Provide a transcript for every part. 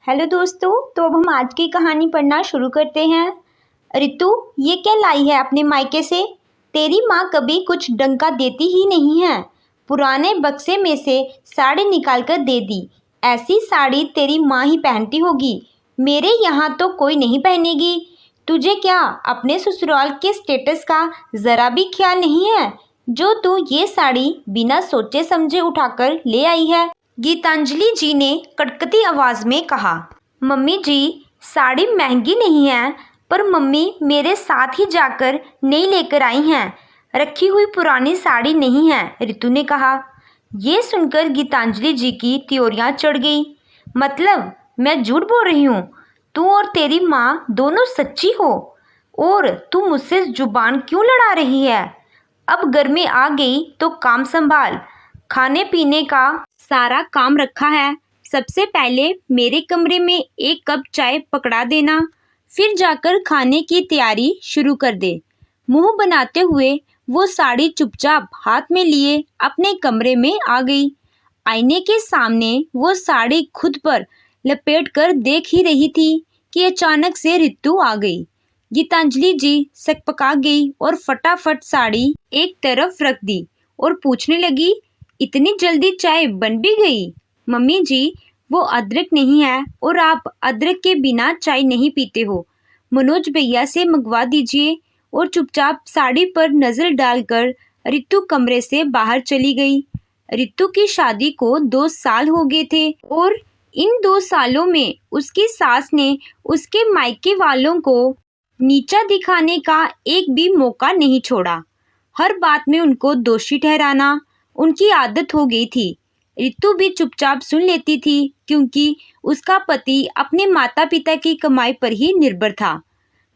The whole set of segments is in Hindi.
हेलो दोस्तों, तो अब हम आज की कहानी पढ़ना शुरू करते हैं। रितु, ये क्या लाई है अपने मायके से? तेरी माँ कभी कुछ डंका देती ही नहीं है। पुराने बक्से में से साड़ी निकाल कर दे दी। ऐसी साड़ी तेरी माँ ही पहनती होगी, मेरे यहाँ तो कोई नहीं पहनेगी। तुझे क्या अपने ससुराल के स्टेटस का ज़रा भी ख्याल नहीं है, जो तू ये साड़ी बिना सोचे समझे उठाकर ले आई है? गीतांजलि जी ने कड़कती आवाज़ में कहा। मम्मी जी, साड़ी महंगी नहीं है, पर मम्मी मेरे साथ ही जाकर नई लेकर आई हैं। रखी हुई पुरानी साड़ी नहीं है, रितु ने कहा। ये सुनकर गीतांजलि जी की त्योरियां चढ़ गई। मतलब मैं झूठ बोल रही हूँ? तू और तेरी माँ दोनों सच्ची हो, और तू मुझसे जुबान क्यों लड़ा रही है? अब घर में आ गई तो काम संभाल। खाने पीने का सारा काम रखा है। सबसे पहले मेरे कमरे में एक कप चाय पकड़ा देना, फिर जाकर खाने की तैयारी शुरू कर दे। मुंह बनाते हुए वो साड़ी चुपचाप हाथ में लिए अपने कमरे में आ गई। आईने के सामने वो साड़ी खुद पर लपेट कर देख ही रही थी कि अचानक से रितु आ गई। गीतांजलि जी सकपका गई और फटाफट साड़ी एक तरफ रख दी और पूछने लगी, इतनी जल्दी चाय बन भी गई? मम्मी जी, वो अदरक नहीं है और आप अदरक के बिना चाय नहीं पीते हो। मनोज भैया से मंगवा दीजिए। और चुपचाप साड़ी पर नजर डालकर रितु कमरे से बाहर चली गई। रितु की शादी को 2 साल हो गए थे और इन 2 सालों में उसकी सास ने उसके मायके वालों को नीचा दिखाने का एक भी मौका नहीं छोड़ा। हर बात में उनको दोषी ठहराना उनकी आदत हो गई थी। रितु भी चुपचाप सुन लेती थी, क्योंकि उसका पति अपने माता पिता की कमाई पर ही निर्भर था।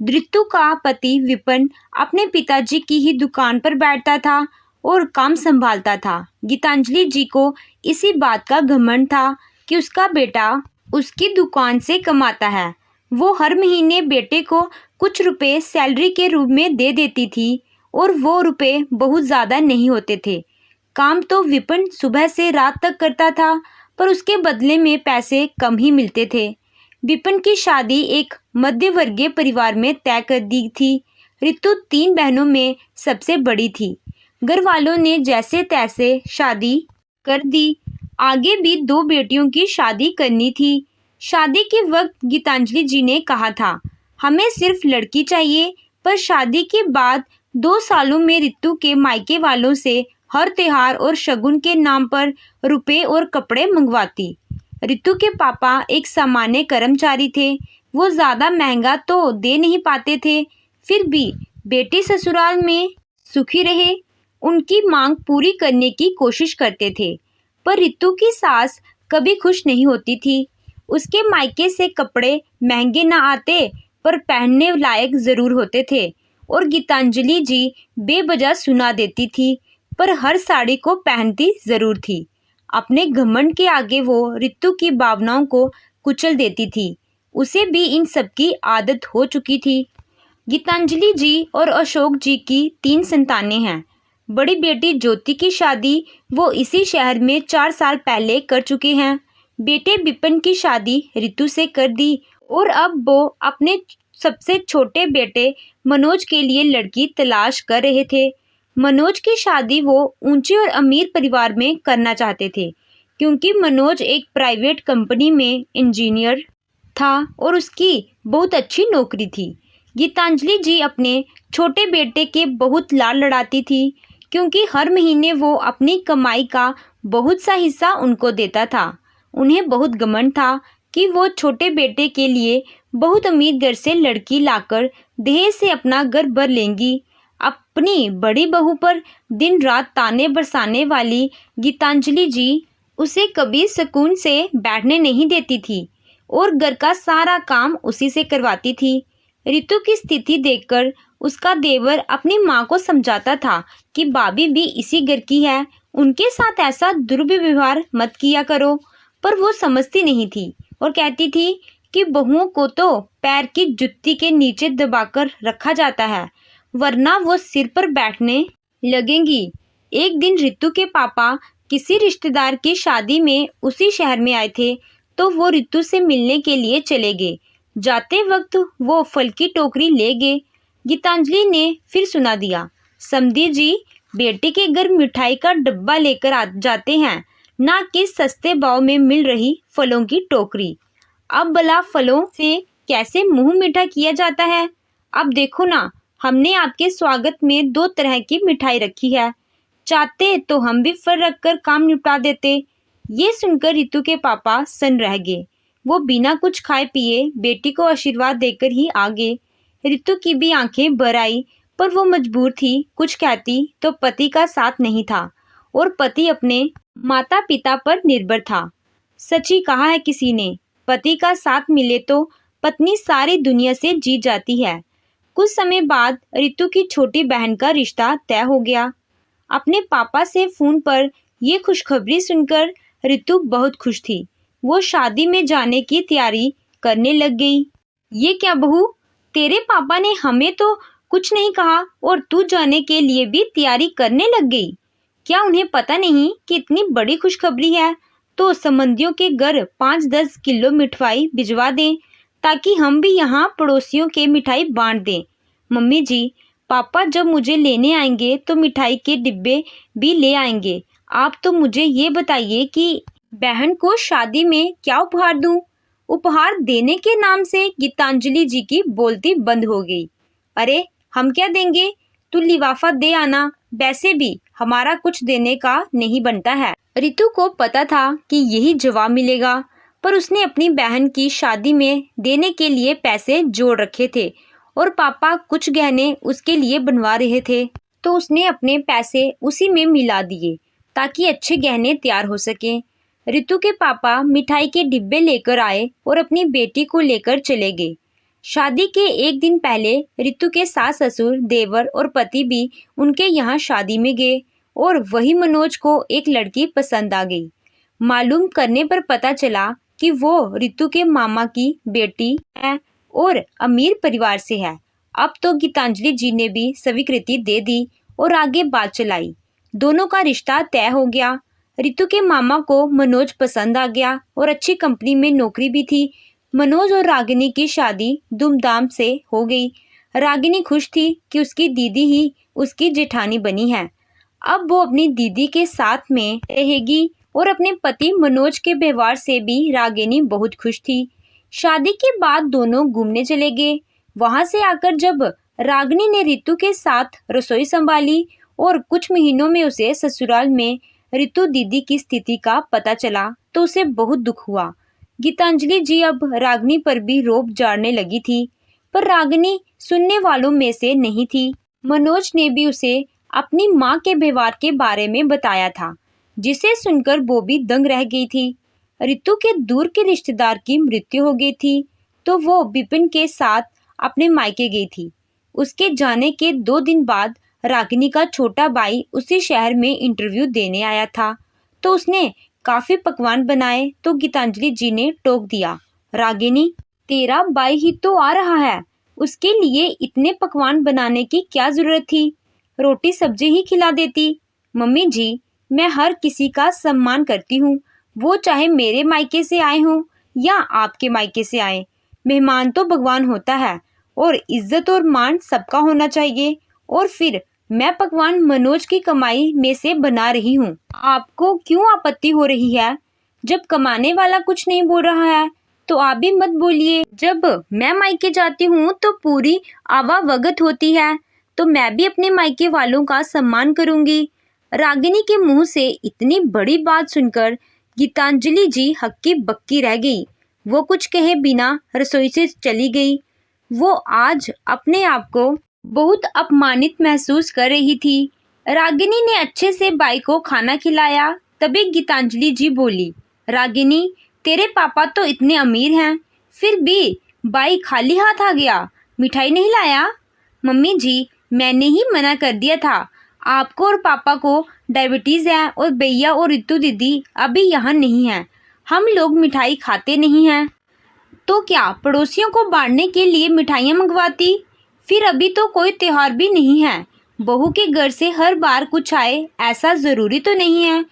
रितु का पति विपिन अपने पिताजी की ही दुकान पर बैठता था और काम संभालता था। गीतांजलि जी को इसी बात का घमंड था कि उसका बेटा उसकी दुकान से कमाता है। वो हर महीने बेटे को कुछ रुपए सैलरी के रूप में दे देती थी, और वो रुपए बहुत ज़्यादा नहीं होते थे। काम तो विपिन सुबह से रात तक करता था, पर उसके बदले में पैसे कम ही मिलते थे। विपिन की शादी एक मध्य वर्गीय परिवार में तय कर दी थी। रितु 3 बहनों में सबसे बड़ी थी। घर वालों ने जैसे तैसे शादी कर दी। आगे भी 2 बेटियों की शादी करनी थी। शादी के वक्त गीतांजलि जी ने कहा था, हमें सिर्फ लड़की चाहिए, पर शादी के बाद 2 सालों में रितु के मायके वालों से हर त्योहार और शगुन के नाम पर रुपए और कपड़े मंगवाती। रितु के पापा एक सामान्य कर्मचारी थे। वो ज़्यादा महंगा तो दे नहीं पाते थे, फिर भी बेटी ससुराल में सुखी रहे, उनकी मांग पूरी करने की कोशिश करते थे। पर रितु की सास कभी खुश नहीं होती थी। उसके मायके से कपड़े महंगे ना आते, पर पहनने लायक ज़रूर होते थे, और गीतांजलि जी बेवजह सुना देती थी, पर हर साड़ी को पहनती ज़रूर थी। अपने घमंड के आगे वो रितु की भावनाओं को कुचल देती थी। उसे भी इन सब की आदत हो चुकी थी। गीतांजलि जी और अशोक जी की 3 संतानें हैं। बड़ी बेटी ज्योति की शादी वो इसी शहर में 4 साल पहले कर चुके हैं। बेटे विपिन की शादी रितु से कर दी, और अब वो अपने सबसे छोटे बेटे मनोज के लिए लड़की तलाश कर रहे थे। मनोज की शादी वो ऊंचे और अमीर परिवार में करना चाहते थे, क्योंकि मनोज एक प्राइवेट कंपनी में इंजीनियर था और उसकी बहुत अच्छी नौकरी थी। गीतांजलि जी अपने छोटे बेटे के बहुत लाड लड़ाती थी, क्योंकि हर महीने वो अपनी कमाई का बहुत सा हिस्सा उनको देता था। उन्हें बहुत घमंड था कि वो छोटे बेटे के लिए बहुत अमीर घर से लड़की लाकर दहेज से अपना घर भर लेंगी। अपनी बड़ी बहू पर दिन रात ताने बरसाने वाली गीतांजलि जी उसे कभी सुकून से बैठने नहीं देती थी, और घर का सारा काम उसी से करवाती थी। रितु की स्थिति देखकर उसका देवर अपनी माँ को समझाता था कि भाभी भी इसी घर की है, उनके साथ ऐसा दुर्व्यवहार मत किया करो, पर वो समझती नहीं थी और कहती थी कि बहुओं को तो पैर की जुत्ती के नीचे दबाकर रखा जाता है, वरना वो सिर पर बैठने लगेंगी। एक दिन रितु के पापा किसी रिश्तेदार की शादी में उसी शहर में आए थे, तो वो रितु से मिलने के लिए चले गए। जाते वक्त वो फल की टोकरी ले गए। गीतांजलि ने फिर सुना दिया, समधी जी बेटे के घर मिठाई का डब्बा लेकर आ जाते हैं, ना कि सस्ते भाव में मिल रही फलों की टोकरी। अब भला फलों से कैसे मुंह मीठा किया जाता है। अब देखो ना, हमने आपके स्वागत में 2 तरह की मिठाई रखी है, चाहते तो हम भी फल रखकर काम निपटा देते। ये सुनकर रितु के पापा सन्न रह गए। वो बिना कुछ खाए पिए बेटी को आशीर्वाद देकर ही आ गए। रितु की भी आंखें भर आई, पर वो मजबूर थी। कुछ कहती तो पति का साथ नहीं था और पति अपने माता पिता पर निर्भर था। सच ही कहा है किसी ने, पति का साथ मिले तो पत्नी सारी दुनिया से जीत जाती है। कुछ समय बाद रितु की छोटी बहन का रिश्ता तय हो गया। अपने पापा से फोन पर ये खुशखबरी सुनकर रितु बहुत खुश थी। वो शादी में जाने की तैयारी करने लग गई। ये क्या बहू, तेरे पापा ने हमें तो कुछ नहीं कहा और तू जाने के लिए भी तैयारी करने लग गई। क्या उन्हें पता नहीं कि इतनी बड़ी खुशखबरी है? तो संबंधियों के घर 5-10 किलो मिठाई भिजवा दें, ताकि हम भी यहाँ पड़ोसियों के मिठाई बांट दें। मम्मी जी, पापा जब मुझे लेने आएंगे तो मिठाई के डिब्बे भी ले आएंगे। आप तो मुझे ये बताइए कि बहन को शादी में क्या उपहार दूं? उपहार देने के नाम से गीतांजलि जी की बोलती बंद हो गई। अरे हम क्या देंगे, तू लिफाफा दे आना, वैसे भी हमारा कुछ देने का नहीं बनता है। रितु को पता था कि यही जवाब मिलेगा, पर उसने अपनी बहन की शादी में देने के लिए पैसे जोड़ रखे थे और पापा कुछ गहने उसके लिए बनवा रहे थे, तो उसने अपने पैसे उसी में मिला दिए ताकि अच्छे गहने तैयार हो सके। रितु के पापा मिठाई के डिब्बे लेकर आए और अपनी बेटी को लेकर चले गए। शादी के एक दिन पहले रितु के सास ससुर, देवर और पति भी उनके यहाँ शादी में गए और वही मनोज को एक लड़की पसंद आ गई। मालूम करने पर पता चला कि वो रितु के मामा की बेटी है और अमीर परिवार से है। अब तो गीतांजलि जी ने भी स्वीकृति दे दी और आगे बात चलाई। दोनों का रिश्ता तय हो गया। रितु के मामा को मनोज पसंद आ गया और अच्छी कंपनी में नौकरी भी थी। मनोज और रागिनी की शादी धूमधाम से हो गई। रागिनी खुश थी कि उसकी दीदी ही उसकी जेठानी बनी है। अब वो अपनी दीदी के साथ में रहेगी और अपने पति मनोज के व्यवहार से भी रागिनी बहुत खुश थी। शादी के बाद दोनों घूमने चले गए। वहां से आकर जब रागिनी ने रितु के साथ रसोई संभाली और कुछ महीनों में उसे ससुराल में रितु दीदी की स्थिति का पता चला, तो उसे बहुत दुख हुआ। गीतांजलि जी अब रागिनी पर भी रोब झाड़ने लगी थी, पर रागिनी सुनने वालों में से नहीं थी। मनोज ने भी उसे अपनी माँ के व्यवहार के बारे में बताया था, जिसे सुनकर वो भी दंग रह गई थी। रितु के दूर के रिश्तेदार की मृत्यु हो गई थी, तो वो विपिन के साथ अपने मायके गई थी। उसके जाने के 2 दिन बाद रागिनी का छोटा भाई उसी शहर में इंटरव्यू देने आया था, तो उसने काफी पकवान बनाए, तो गीतांजलि जी ने टोक दिया, रागिनी तेरा भाई ही तो आ रहा है, उसके लिए इतने पकवान बनाने की क्या जरूरत थी, रोटी सब्जी ही खिला देती। मम्मी जी, मैं हर किसी का सम्मान करती हूँ, वो चाहे मेरे मायके से आए हों या आपके मायके से आए। मेहमान तो भगवान होता है और इज्जत और मान सबका होना चाहिए। और फिर मैं पकवान मनोज की कमाई में से बना रही हूँ, आपको क्यों आपत्ति हो रही है? जब कमाने वाला कुछ नहीं बोल रहा है तो आप भी मत बोलिए। जब मैं मायके जाती हूँ तो पूरी आवाभगत होती है, तो मैं भी अपने मायके वालों का सम्मान करूंगी। रागिनी के मुंह से इतनी बड़ी बात सुनकर गीतांजलि जी हक्की बक्की रह गई। वो कुछ कहे बिना रसोई से चली गई। वो आज अपने आप को बहुत अपमानित महसूस कर रही थी। रागिनी ने अच्छे से बाई को खाना खिलाया, तभी गीतांजलि जी बोली, रागिनी तेरे पापा तो इतने अमीर हैं, फिर भी बाई खाली हाथ आ गया, मिठाई नहीं लाया। मम्मी जी, मैंने ही मना कर दिया था, आपको और पापा को डायबिटीज़ है और भैया और रितु दीदी अभी यहाँ नहीं है, हम लोग मिठाई खाते नहीं हैं। तो क्या पड़ोसियों को बांटने के लिए मिठाइयाँ मंगवाती? फिर अभी तो कोई त्योहार भी नहीं है, बहू के घर से हर बार कुछ आए ऐसा ज़रूरी तो नहीं है।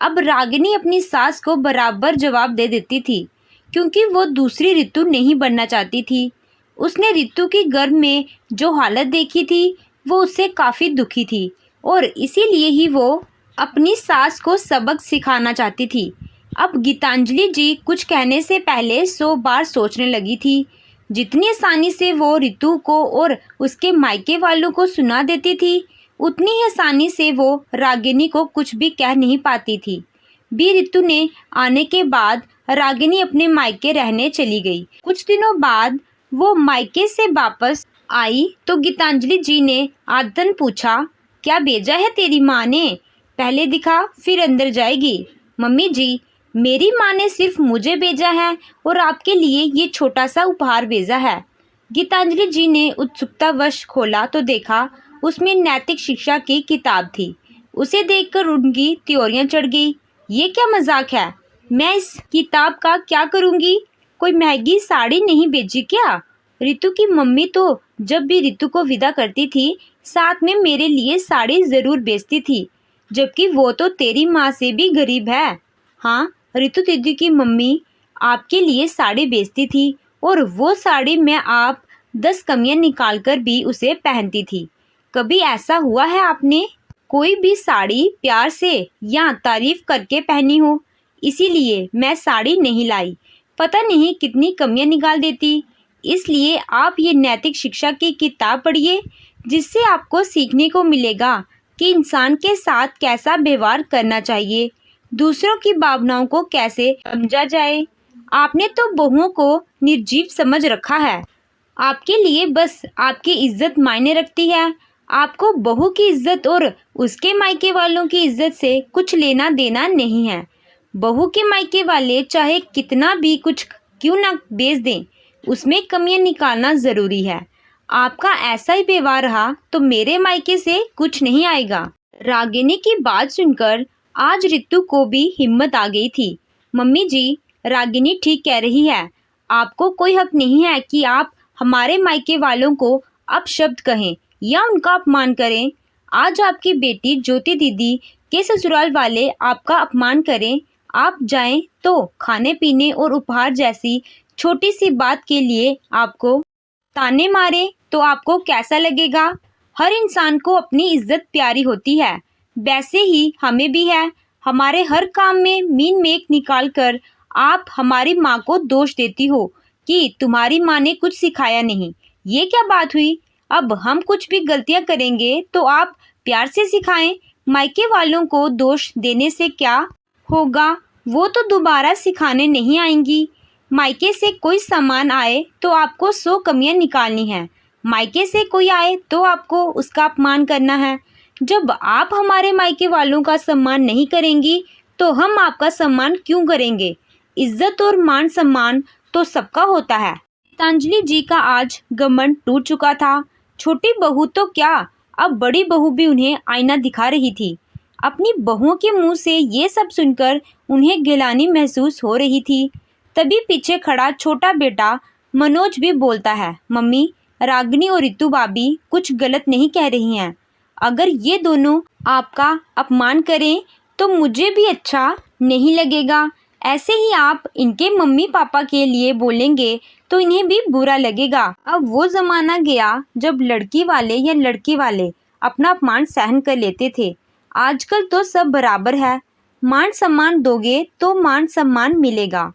अब रागिनी अपनी सास को बराबर जवाब दे देती थी क्योंकि वो दूसरी ऋतु नहीं बनना चाहती थी। उसने ऋतु की गर्भ में जो हालत देखी थी वो उससे काफ़ी दुखी थी और इसीलिए ही वो अपनी सास को सबक सिखाना चाहती थी। अब गीतांजलि जी कुछ कहने से पहले 100 बार सोचने लगी थी। जितनी आसानी से वो ऋतु को और उसके मायके वालों को सुना देती थी, उतनी ही आसानी से वो रागिनी को कुछ भी कह नहीं पाती थी। बी ऋतु ने आने के बाद रागिनी अपने मायके रहने चली गई। कुछ दिनों बाद वो मायके से वापस आई तो गीतांजलि जी ने आदतन पूछा, क्या भेजा है तेरी माँ ने? पहले दिखा फिर अंदर जाएगी। मम्मी जी, मेरी माँ ने सिर्फ मुझे भेजा है और आपके लिए ये छोटा सा उपहार भेजा है। गीतांजलि जी ने उत्सुकतावश खोला तो देखा उसमें नैतिक शिक्षा की किताब थी। उसे देखकर उनकी त्योरियां चढ़ गई। ये क्या मजाक है? मैं इस किताब का क्या करूँगी? कोई महंगी साड़ी नहीं भेजी क्या? ऋतु की मम्मी तो जब भी ऋतु को विदा करती थी साथ में मेरे लिए साड़ी ज़रूर भेजती थी, जबकि वो तो तेरी माँ से भी गरीब है। हाँ, ऋतु दीदी की मम्मी आपके लिए साड़ी बेचती थी और वो साड़ी मैं आप 10 कमियां निकाल कर भी उसे पहनती थी। कभी ऐसा हुआ है आपने कोई भी साड़ी प्यार से या तारीफ करके पहनी हो? इसीलिए मैं साड़ी नहीं लाई। पता नहीं कितनी कमियां निकाल देती। इसलिए आप ये नैतिक शिक्षा की किताब पढ़िए, जिससे आपको सीखने को मिलेगा कि इंसान के साथ कैसा व्यवहार करना चाहिए, दूसरों की भावनाओं को कैसे समझा जाए। आपने तो बहुओं को निर्जीव समझ रखा है। आपके लिए बस आपकी इज्जत मायने रखती है। आपको बहू की इज्जत और उसके मायके वालों की इज्जत से कुछ लेना देना नहीं है। बहू के मायके वाले चाहे कितना भी कुछ क्यों ना बेच दें, उसमें कमियां निकालना ज़रूरी है। आपका ऐसा ही व्यवहार रहा तो मेरे मायके से कुछ नहीं आएगा। रागिनी की बात सुनकर आज ऋतु को भी हिम्मत आ गई थी। मम्मी जी, रागिनी ठीक कह रही है। आपको कोई हक नहीं है कि आप हमारे मायके वालों को अपशब्द कहें या उनका अपमान करें। आज आपकी बेटी ज्योति दीदी के ससुराल वाले आपका अपमान करें, आप जाएं तो खाने पीने और उपहार जैसी छोटी सी बात के लिए आपको ताने मारे तो आपको कैसा लगेगा? हर इंसान को अपनी इज्जत प्यारी होती है, वैसे ही हमें भी है। हमारे हर काम में मीन मेक निकाल कर आप हमारी माँ को दोष देती हो कि तुम्हारी माँ ने कुछ सिखाया नहीं। ये क्या बात हुई? अब हम कुछ भी गलतियाँ करेंगे तो आप प्यार से सिखाएं। मायके वालों को दोष देने से क्या होगा? वो तो दोबारा सिखाने नहीं आएंगी। मायके से कोई सामान आए तो आपको 100 कमियां निकालनी है। मायके से कोई आए तो आपको उसका अपमान करना है। जब आप हमारे मायके वालों का सम्मान नहीं करेंगी तो हम आपका सम्मान क्यों करेंगे? इज्जत और मान सम्मान तो सबका होता है। गीतांजलि जी का आज घमंड टूट चुका था। छोटी बहू तो क्या, अब बड़ी बहू भी उन्हें आईना दिखा रही थी। अपनी बहुओं के मुंह से ये सब सुनकर उन्हें गिलानी महसूस हो रही थी। तभी पीछे खड़ा छोटा बेटा मनोज भी बोलता है, मम्मी, रागिनी और ऋतु भाभी कुछ गलत नहीं कह रही हैं। अगर ये दोनों आपका अपमान करें तो मुझे भी अच्छा नहीं लगेगा। ऐसे ही आप इनके मम्मी पापा के लिए बोलेंगे तो इन्हें भी बुरा लगेगा। अब वो ज़माना गया जब लड़की वाले या लड़के वाले अपना अपमान सहन कर लेते थे। आजकल तो सब बराबर है। मान सम्मान दोगे तो मान सम्मान मिलेगा।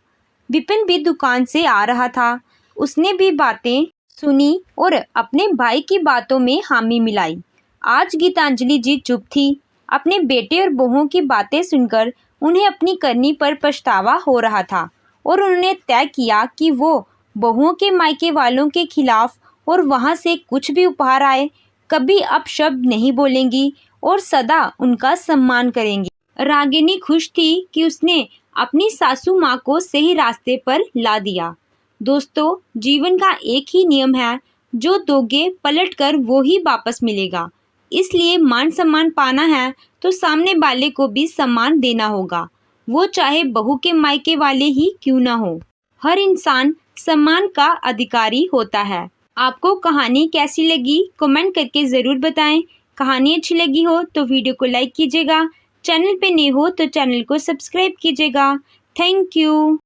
विपिन भी दुकान से आ रहा था। उसने भी बातें सुनी और अपने भाई की बातों में हामी मिलाई। आज गीतांजलि जी चुप थी। अपने बेटे और बहुओं की बातें सुनकर उन्हें अपनी करनी पर पछतावा हो रहा था और उन्होंने तय किया कि वो बहुओं के मायके वालों के खिलाफ और वहाँ से कुछ भी उपहार आए कभी अपशब्द नहीं बोलेंगी और सदा उनका सम्मान करेंगी। रागिनी खुश थी कि उसने अपनी सासू माँ को सही रास्ते पर ला दिया। दोस्तों, जीवन का एक ही नियम है, जो दोगे पलट कर वो ही वापस मिलेगा। इसलिए मान सम्मान पाना है तो सामने वाले को भी सम्मान देना होगा, वो चाहे बहू के मायके वाले ही क्यों ना हो। हर इंसान सम्मान का अधिकारी होता है। आपको कहानी कैसी लगी कमेंट करके ज़रूर बताएं। कहानी अच्छी लगी हो तो वीडियो को लाइक कीजिएगा। चैनल पे नए हो तो चैनल को सब्सक्राइब कीजिएगा। Thank you.